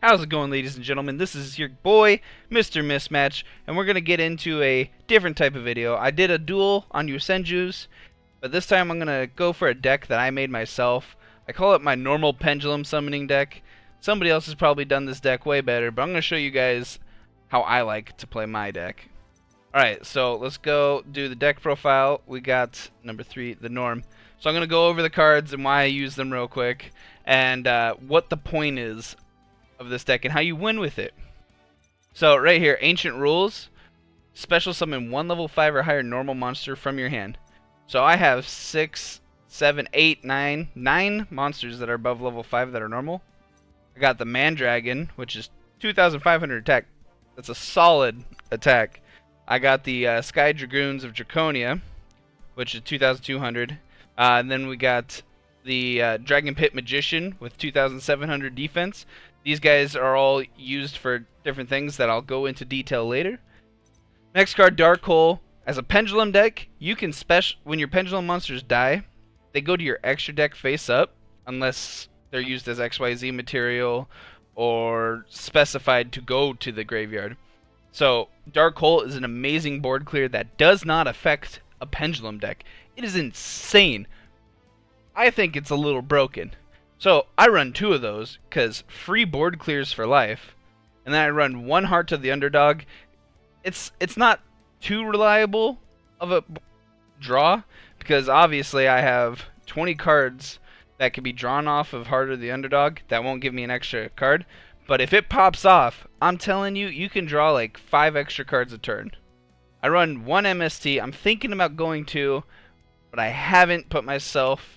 How's it going, ladies and gentlemen? This is your boy, MrMisMatch, and we're going to get into a different type of video. I did a duel on Yusenju's, but this time I'm going to go for a deck that I made myself. I call it my normal pendulum summoning deck. Somebody else has probably done this deck way better, but I'm going to show you guys how I like to play my deck. Alright, so let's go do the deck profile. We got number 3, the norm. So I'm going to go over the cards and why I use them real quick, and what the point is of this deck and how you win with it. So right here, ancient rules, special summon 1 level 5 or higher normal monster from your hand. So I have 6, 7, 8, 9 monsters that are above level 5 that are normal. I got the Mandragon, which is 2,500 attack. That's a solid attack. I got the Sky Dragoons of Draconia, which is 2,200. And then we got the Dragon Pit Magician with 2,700 defense. These guys are all used for different things that I'll go into detail later. Next card, Dark Hole. As a pendulum deck, you can when your pendulum monsters die, they go to your extra deck face up, unless they're used as XYZ material or specified to go to the graveyard. So Dark Hole is an amazing board clear that does not affect a pendulum deck. It is insane. I think it's a little broken. So I run 2 of those because free board clears for life, and then I run 1 Heart to the Underdog. It's not too reliable of a draw because obviously I have 20 cards that can be drawn off of Heart of the Underdog. That won't give me an extra card, but if it pops off, I'm telling you, you can draw like 5 extra cards a turn. I run 1 MST. I'm thinking about going 2, but I haven't put myself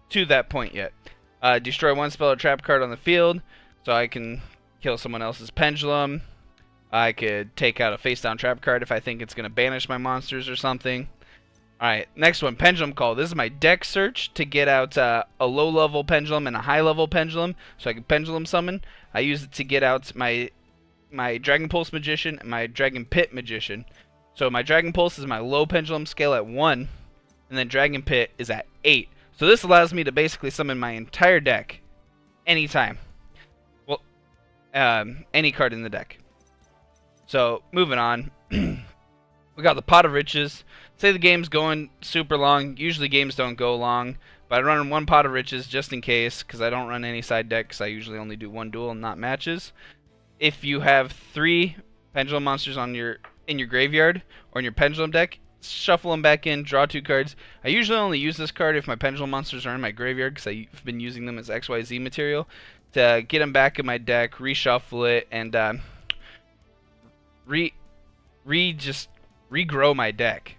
to that point yet. Destroy 1 spell or trap card on the field, so I can kill someone else's pendulum. I could take out a face down trap card if I think it's going to banish my monsters or something. Alright, next one, Pendulum Call. This is my deck search to get out a low level pendulum and a high level pendulum, so I can pendulum summon. I use it to get out my Dragon Pulse Magician and my Dragon Pit Magician. So my Dragon Pulse is my low pendulum scale at 1, and then Dragon Pit is at 8. So this allows me to basically summon my entire deck anytime. Well, any card in the deck. So moving on, we got the Pot of Riches. Say the game's going super long. Usually games don't go long, but I run 1 Pot of Riches just in case, because I don't run any side decks. I usually only do 1 duel and not matches. If you have 3 pendulum monsters in your graveyard or in your pendulum deck, shuffle them back in, draw 2 cards. I usually only use this card if my pendulum monsters are in my graveyard because I've been using them as XYZ material to get them back in my deck, reshuffle it, and just regrow my deck.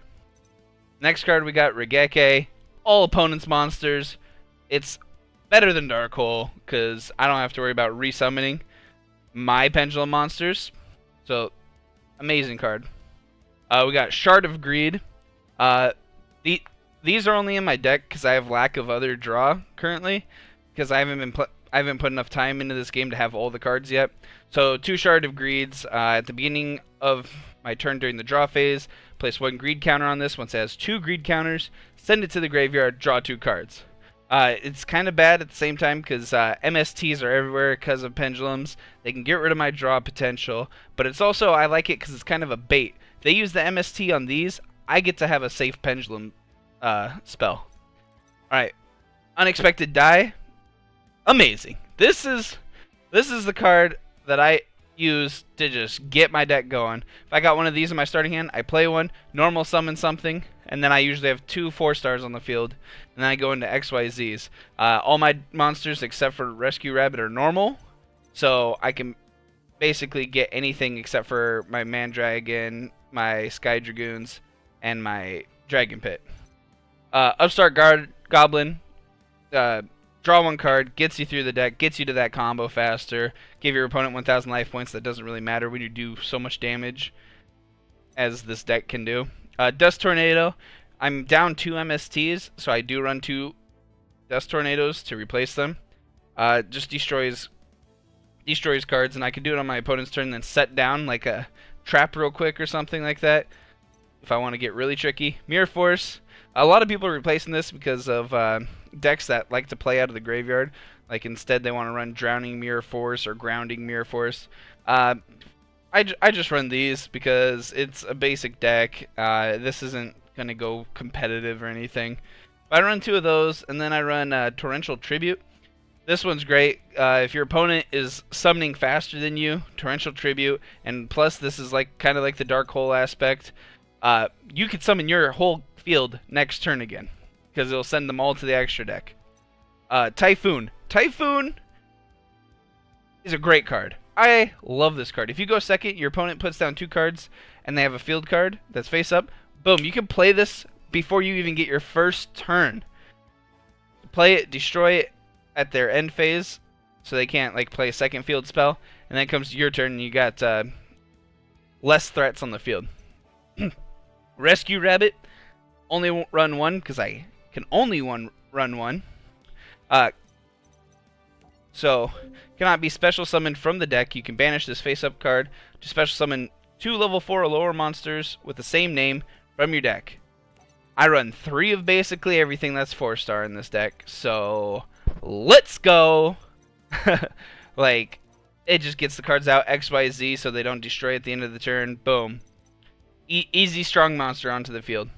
Next card we got Regeke. All opponents' monsters. It's better than Dark Hole because I don't have to worry about resummoning my pendulum monsters. So, amazing card. We got Shard of Greed. These are only in my deck because I have lack of other draw currently, because I haven't put enough time into this game to have all the cards yet. So 2 Shard of Greeds at the beginning of my turn during the draw phase. Place 1 greed counter on this. Once it has 2 greed counters, send it to the graveyard. Draw 2 cards. It's kind of bad at the same time because MSTs are everywhere because of pendulums. They can get rid of my draw potential, but it's also, I like it because it's kind of a bait. If they use the MST on these, I get to have a safe pendulum spell. Alright, Unexpected Die. Amazing. This is the card that I use to just get my deck going. If I got one of these in my starting hand, I play 1, normal summon something, and then I usually have 2 4-stars on the field, and then I go into XYZs. All my monsters except for Rescue Rabbit are normal, so I can basically get anything except for my Mandragon, my Sky Dragoons, and my Dragon Pit. Upstart Goblin. Draw 1 card, gets you through the deck, gets you to that combo faster, give your opponent 1,000 life points. That doesn't really matter when you do so much damage as this deck can do. Dust Tornado. I'm down 2 MSTs, so I do run 2 Dust Tornadoes to replace them. Just destroys cards, and I can do it on my opponent's turn, then set down like a trap real quick or something like that if I want to get really tricky. Mirror Force. A lot of people are replacing this because of decks that like to play out of the graveyard. Like instead they want to run Drowning Mirror Force or Grounding Mirror Force. I just run these because it's a basic deck. This isn't going to go competitive or anything. But I run 2 of those, and then I run Torrential Tribute. This one's great. If your opponent is summoning faster than you, Torrential Tribute, and plus this is like kind of like the Dark Hole aspect, you could summon your whole field next turn again, because it'll send them all to the extra deck. Typhoon. Typhoon is a great card. I love this card. If you go second, your opponent puts down 2 cards, and they have a field card that's face up. Boom, you can play this before you even get your first turn. Play it, destroy it at their end phase, so they can't like play a second field spell, and then it comes to your turn, and you got less threats on the field. Rescue Rabbit, only run 1, because I can only run 1. So, cannot be special summoned from the deck. You can banish this face-up card to special summon 2 level 4 or lower monsters with the same name from your deck. I run 3 of basically everything that's 4-star in this deck, so let's go! Like, it just gets the cards out XYZ so they don't destroy at the end of the turn. Boom. Easy strong monster onto the field.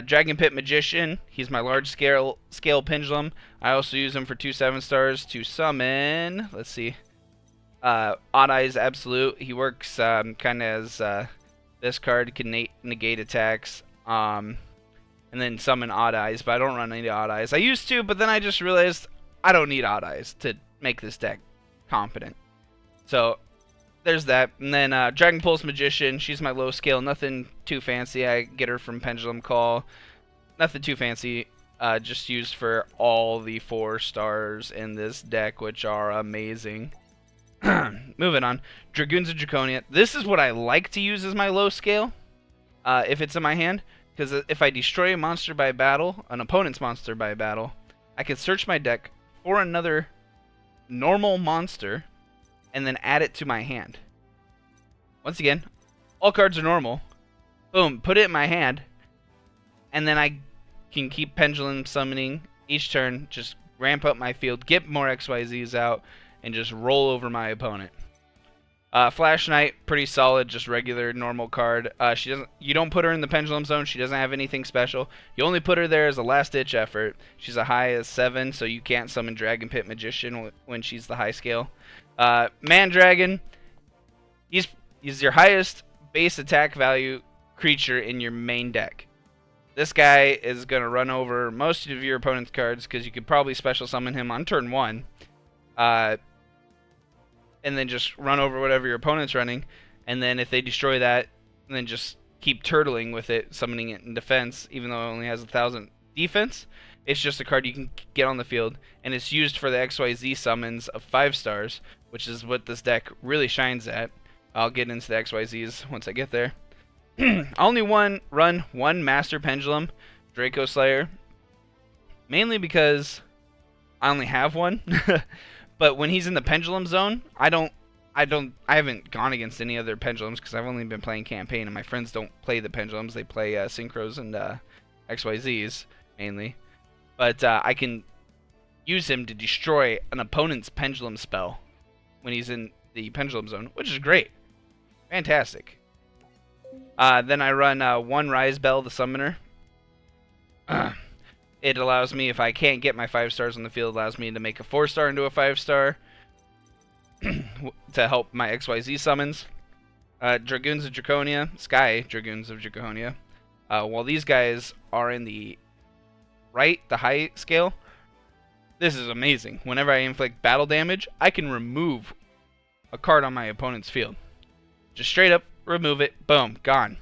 Dragon Pit Magician, he's my large scale pendulum. I also use him for 2 7-stars to summon, let's see, Odd Eyes Absolute. He works kind of as this card can negate attacks, and then summon Odd Eyes, but I don't run any Odd Eyes. I used to, but then I just realized I don't need Odd Eyes to make this deck competent. So there's that. And then Dragon Pulse Magician, she's my low scale, nothing too fancy. I get her from Pendulum Call. Nothing too fancy, just used for all the 4-stars in this deck, which are amazing. Moving on. Dragoons of Draconia. This is what I like to use as my low scale, if it's in my hand, because if I destroy a monster by battle, an opponent's monster by battle, I can search my deck for another normal monster and then add it to my hand. Once again, all cards are normal. Boom, put it in my hand, and then I can keep pendulum summoning each turn, just ramp up my field, get more XYZs out, and just roll over my opponent. Flash Knight, pretty solid, just regular normal card. You don't put her in the pendulum zone. She doesn't have anything special. You only put her there as a last-ditch effort. She's a high as 7, so you can't summon Dragon Pit Magician when she's the high scale. Mandragon, he's your highest base attack value creature in your main deck. This guy is going to run over most of your opponent's cards because you could probably special summon him on turn 1. And then just run over whatever your opponent's running. And then if they destroy that, then just keep turtling with it, summoning it in defense, even though it only has 1,000 defense. It's just a card you can get on the field, and it's used for the XYZ summons of 5-stars, which is what this deck really shines at. I'll get into the XYZs once I get there. I only run 1 Master Pendulum, Draco Slayer, mainly because I only have 1. But when he's in the pendulum zone, I haven't gone against any other pendulums because I've only been playing campaign, and my friends don't play the pendulums. They play synchros and XYZs mainly. But I can use him to destroy an opponent's pendulum spell when he's in the pendulum zone, which is great. Fantastic. Then I run 1 Rise Bell, the Summoner. It allows me, if I can't get my 5-stars on the field, allows me to make a 4-star into a 5-star to help my XYZ summons. Dragoons of Draconia, Sky Dragoons of Draconia. While these guys are in the high scale, this is amazing. Whenever I inflict battle damage, I can remove a card on my opponent's field. Just straight up remove it, boom, gone.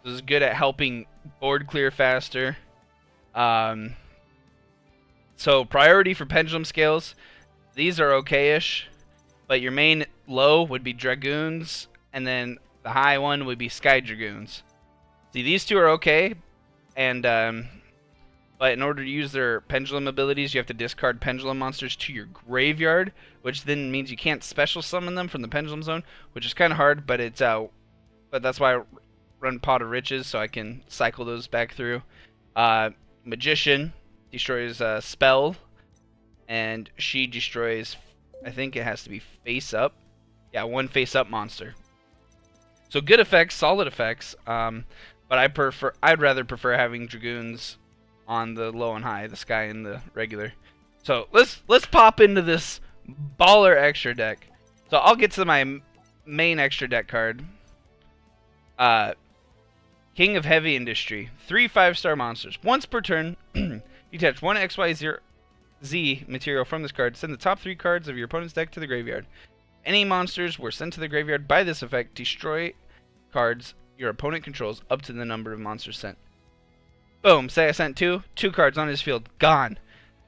This is good at helping board clear faster. So priority for pendulum scales, these are okay-ish, but your main low would be Dragoons, and then the high one would be Sky Dragoons. See, these 2 are okay, and but in order to use their pendulum abilities, you have to discard pendulum monsters to your graveyard, which then means you can't special summon them from the pendulum zone, which is kind of hard, but it's but that's why I run Pot of Riches, so I can cycle those back through. Magician destroys a spell and she destroys, I think it has to be face up. Yeah, one face up monster. So good effects, solid effects. But I'd rather prefer having Dragoons on the low and high, the sky and the regular. So let's pop into this baller extra deck. So I'll get to my main extra deck card. King of Heavy Industry. 3 5-star monsters. Once per turn, detach one XYZ material from this card. Send the top 3 cards of your opponent's deck to the graveyard. Any monsters were sent to the graveyard by this effect. Destroy cards your opponent controls up to the number of monsters sent. Boom. Say I sent 2 cards on his field. Gone.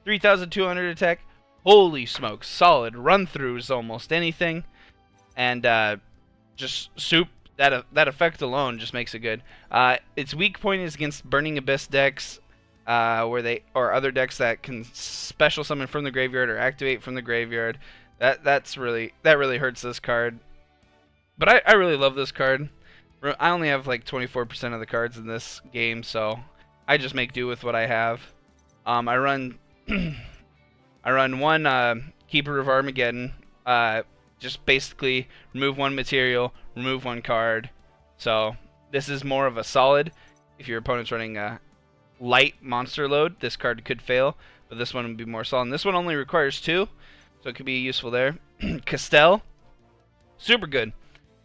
3,200 attack. Holy smokes. Solid. Run-throughs almost anything. And just soup. That effect alone just makes it good. Its weak point is against Burning Abyss decks, or other decks that can special summon from the graveyard or activate from the graveyard. That really hurts this card. But I really love this card. I only have like 24% of the cards in this game, so I just make do with what I have. I run one Keeper of Armageddon. Just basically remove 1 material, remove 1 card. So this is more of a solid. If your opponent's running a light monster load, this card could fail, but this one would be more solid. And this one only requires 2, so it could be useful there. Castell, super good.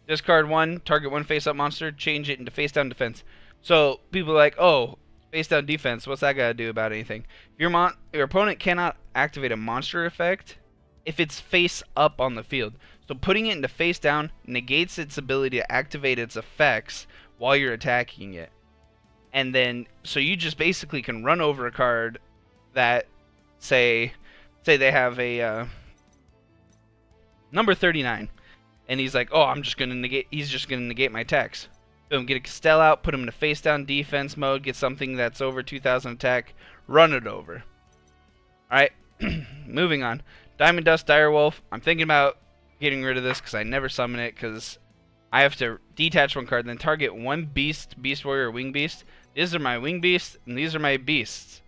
Discard 1, target 1 face-up monster, change it into face-down defense. So people are like, oh, face-down defense, what's that got to do about anything? Your opponent cannot activate a monster effect if it's face up on the field. So putting it into face down negates its ability to activate its effects while you're attacking it. And then, so you just basically can run over a card that, say they have a number 39. And he's like, oh, he's just going to negate my attacks. Boom, get a Castell out, put him in a face down defense mode, get something that's over 2,000 attack, run it over. Alright, moving on. Diamond Dust Direwolf. I'm thinking about getting rid of this because I never summon it because I have to detach 1 card, then target 1 beast, Beast Warrior, or Wing Beast. These are my Wing Beasts, and these are my Beasts.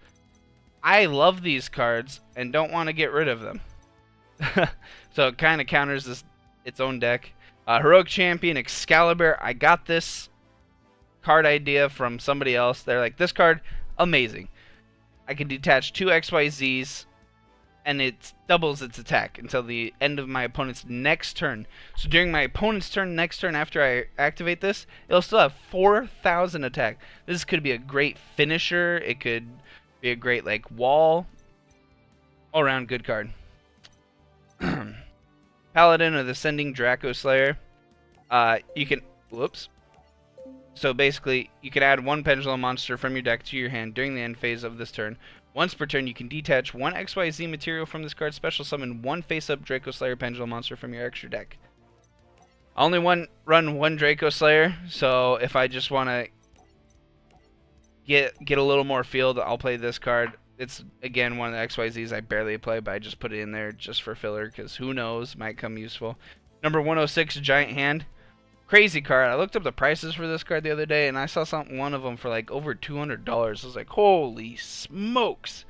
I love these cards and don't want to get rid of them. So it kind of counters its own deck. Heroic Champion, Excalibur. I got this card idea from somebody else. They're like, this card, amazing. I can detach 2 XYZs, and it doubles its attack until the end of my opponent's next turn. So during my opponent's next turn after I activate this, it'll still have 4,000 attack. This could be a great finisher. It could be a great like wall. All around good card. Paladin of the Ascending Draco Slayer. You can... Whoops. So basically, you can add 1 Pendulum monster from your deck to your hand during the end phase of this turn. Once per turn, you can detach 1 XYZ material from this card, special summon 1 face-up Draco Slayer Pendulum monster from your extra deck. I only run 1 Draco Slayer, so if I just want to get a little more field, I'll play this card. It's, again, one of the XYZs I barely play, but I just put it in there just for filler, because who knows, might come useful. Number 106, Giant Hand. Crazy card. I looked up the prices for this card the other day, and I saw one of them for like over $200. I was like, holy smokes.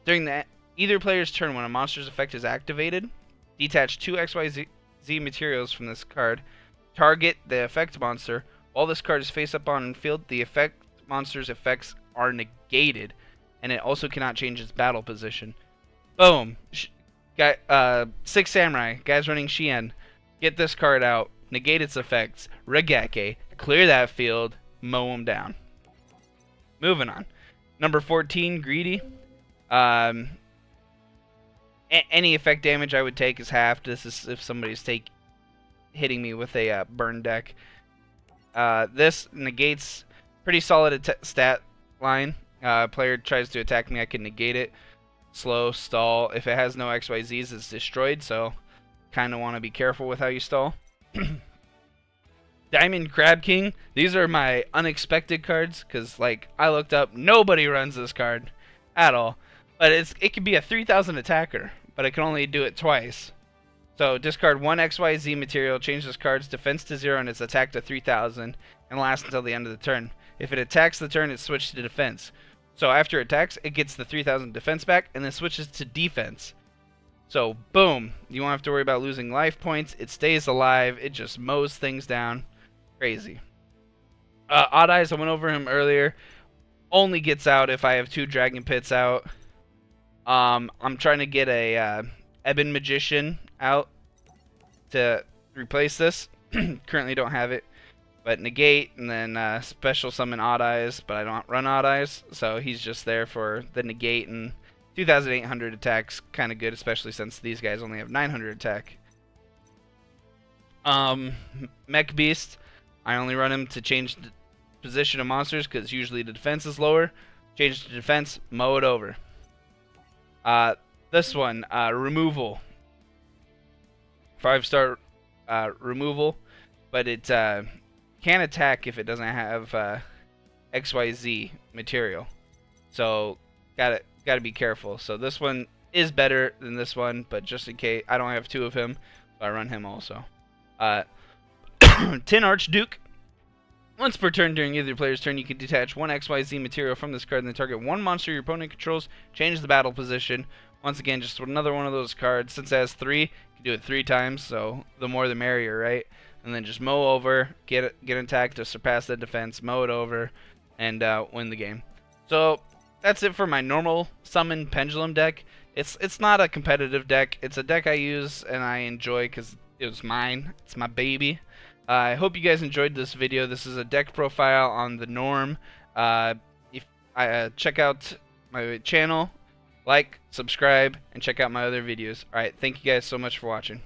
During either player's turn, when a monster's effect is activated, detach 2 XYZ materials from this card, target the effect monster. While this card is face up on field, the effect monster's effects are negated, and it also cannot change its battle position. Boom. 6 Samurai. Guys running Shien. Get this card out. Negate its effects. Regake. Clear that field. Mow them down. Moving on. Number 14, Greedy. Any effect damage I would take is halved. This is if somebody's hitting me with a burn deck. This negates pretty solid stat line. Player tries to attack me, I can negate it. Slow, stall. If it has no XYZs, it's destroyed, so kind of want to be careful with how you stall. Diamond Crab King. These are my unexpected cards, because like I looked up, nobody runs this card at all. But it could be a 3,000 attacker, but it can only do it twice. So discard 1 XYZ material, change this card's defense to 0 and its attack to 3,000, and lasts until the end of the turn. If it attacks the turn, it's switched to defense. So after it attacks, it gets the 3,000 defense back, and then switches to defense. So, boom. You won't have to worry about losing life points. It stays alive. It just mows things down. Crazy. Odd Eyes, I went over him earlier. Only gets out if I have 2 Dragon Pits out. I'm trying to get a Ebon Magician out to replace this. Currently don't have it. But negate, and then special summon Odd Eyes, but I don't run Odd Eyes, so he's just there for the negate, and 2,800 attacks, kind of good, especially since these guys only have 900 attack. Mech Beast, I only run him to change the position of monsters, because usually the defense is lower. Change the defense, mow it over. This one, Removal. 5-star removal, but it can't attack if it doesn't have XYZ material. So gotta be careful. So this one is better than this one, but just in case, I don't have 2 of him, so I run him also. Tin Archduke. Once per turn during either player's turn, you can detach 1 XYZ material from this card and then target 1 monster your opponent controls. Change the battle position. Once again, just another one of those cards. Since it has 3, you can do it 3 times, so the more the merrier, right? And then just mow over, get an attack to surpass the defense, mow it over, and win the game. So that's it for my normal summon pendulum deck. It's not a competitive deck. It's a deck I use and I enjoy because it was mine. It's my baby. I hope you guys enjoyed this video. This is a deck profile on the Norm. If check out my channel, like, subscribe, and check out my other videos. Alright, thank you guys so much for watching.